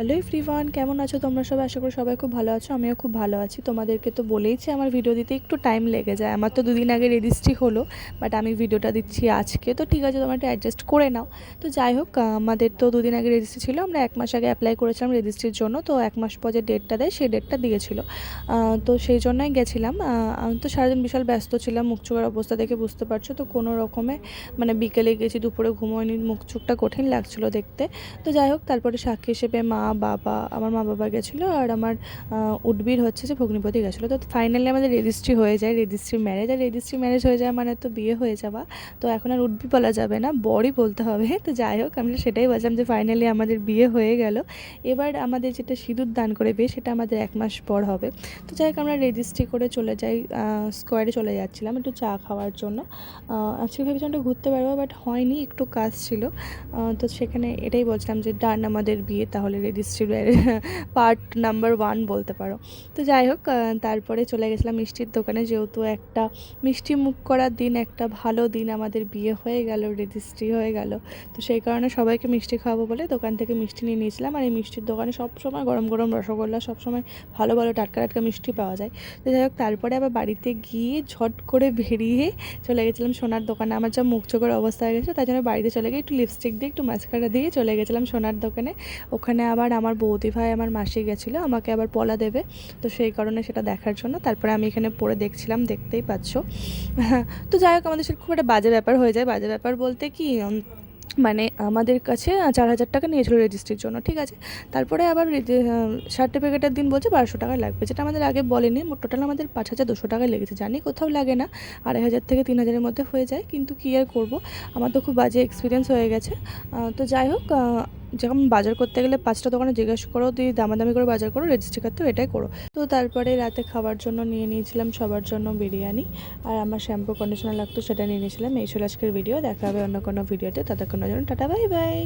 Hello everyone, কেমন আছো তোমরা সবাই? আশা করি সবাই খুব ভালো আছো। আমিও খুব ভালো আছি। তোমাদেরকে তো বলেইছি আমার ভিডিও দিতে একটু টাইম লেগে যায়। আমার তো দুদিন আগে রেজিস্ট্রি হলো, বাট আমি ভিডিওটা দিচ্ছি আজকে। তো ঠিক আছে, তোমরা একটু অ্যাডজাস্ট করে নাও। তো যাই হোক, আমাদের তো দুদিন আগে রেজিস্ট্রি ছিল। আমরা 1 মাস আগে অ্যাপ্লাই করেছিলাম রেজিস্ট্রির জন্য। তো 1 মাস পর যে ডেটটা দেয় সেই ডেটটা দিয়েছিল। তো সেই জন্যই গেছিলাম। আমি তো সারাদিন বিশাল ব্যস্ত ছিলাম, মুখ চোখের অবস্থা দেখে বুঝতে পারছো। তো কোনো রকমে মানে বিকেলে গেছি, দুপুরে ঘুমোয়নি, মুখ চোখটা কঠিন লাগছিলো দেখতে। তো যাই হোক, তারপরে সাক্ষী হিসেবে আমার মা বাবা গেছিলো, আর আমার উডবির হচ্ছে যে ভগ্নিপতি গেছিলো। তো ফাইনালি আমাদের রেজিস্ট্রি হয়ে যায়, রেজিস্ট্রি ম্যারেজ। আর রেজিস্ট্রি ম্যারেজ হয়ে যায় মানে তো বিয়ে হয়ে যাওয়া। তো এখন আর উডবি বলা যাবে না, বরই বলতে হবে। তো যাই হোক, আমরা সেটাই বলছিলাম যে ফাইনালি আমাদের বিয়ে হয়ে গেল। এবার আমাদের যেটা সিঁদুর দান করে বিয়ে, সেটা আমাদের 1 মাস পর হবে। তো যাই হোক, আমরা রেজিস্ট্রি করে চলে যাই, স্কোয়ারে চলে যাচ্ছিলাম একটু চা খাওয়ার জন্য। আজকে ভেবেছিলাম একটু ঘুরতে পারবো, বাট হয়নি, একটু কাজ ছিল। তো সেখানে এটাই বলছিলাম যে ডান আমাদের বিয়ে, তাহলে রেজিস্ট্রি পার্ট নাম্বার 1 বলতে পারো। তো যাই হোক, তারপরে চলে গেছিলাম মিষ্টির দোকানে, যেহেতু একটা মিষ্টি মুখ করার দিন, একটা ভালো দিন, আমাদের বিয়ে হয়ে গেল, রেজিস্ট্রি হয়ে গেল। তো সেই কারণে সবাইকে মিষ্টি খাওয়াবো বলে দোকান থেকে মিষ্টি নিয়ে নিয়েছিলাম। আর এই মিষ্টির দোকানে সবসময় গরম গরম রসগোল্লা, সবসময় ভালো ভালো টাটকা টাটকা মিষ্টি পাওয়া যায়। তো যাই হোক, তারপরে আবার বাড়িতে গিয়ে ঝট করে বেরিয়ে চলে গেছিলাম সোনার দোকানে। আমার যা মুখ চোখের অবস্থা হয়ে গেছে, তাই জন্য বাড়িতে চলে গিয়ে একটু লিপস্টিক দিয়ে একটু মাস্কারা দিয়ে চলে গেছিলাম সোনার দোকানে। ওখানে আবার আমার বৌদি ভাই, আমার মাসি গেছিলো আমাকে আবার পলা দেবে। তো সেই কারণে সেটা দেখার জন্য তারপরে আমি এখানে পরে দেখছিলাম, দেখতেই পাচ্ছ। তো যাই হোক, আমাদের সাথে খুব একটা বাজে ব্যাপার হয়ে যায়। বাজে ব্যাপার বলতে কি, মানে আমাদের কাছে 4,000 টাকা নিয়েছিল রেজিস্ট্রির জন্য, ঠিক আছে। তারপরে আবার সার্টিফিকেটের দিন বলছে 1,200 টাকা লাগবে, যেটা আমাদের আগে বলেনি। টোটাল আমাদের 5,200 টাকা লেগেছে। জানি কোথাও লাগে না, 2,500 থেকে 3,000-এর মধ্যে হয়ে যায়, কিন্তু কী আর করবো, আমার তো খুব বাজে এক্সপিরিয়েন্স হয়ে গেছে। তো যাই হোক, যখন বাজার করতে গেলে 5টা দোকানে জিজ্ঞাসা করো, দিয়ে দামাদামি করে বাজার করো, রেজিস্ট্রি করতেও এটাই করো। তো তারপরে রাতে খাবার জন্য নিয়ে নিয়েছিলাম সবার জন্য বিরিয়ানি, আর আমার শ্যাম্পু কন্ডিশনার লাগতো, সেটা নিয়ে নিয়েছিলাম। এই ছিল আজকের ভিডিও। দেখা হবে অন্য কোনো ভিডিওতে, ততক্ষণের জন্য টাটা, বাই বাই।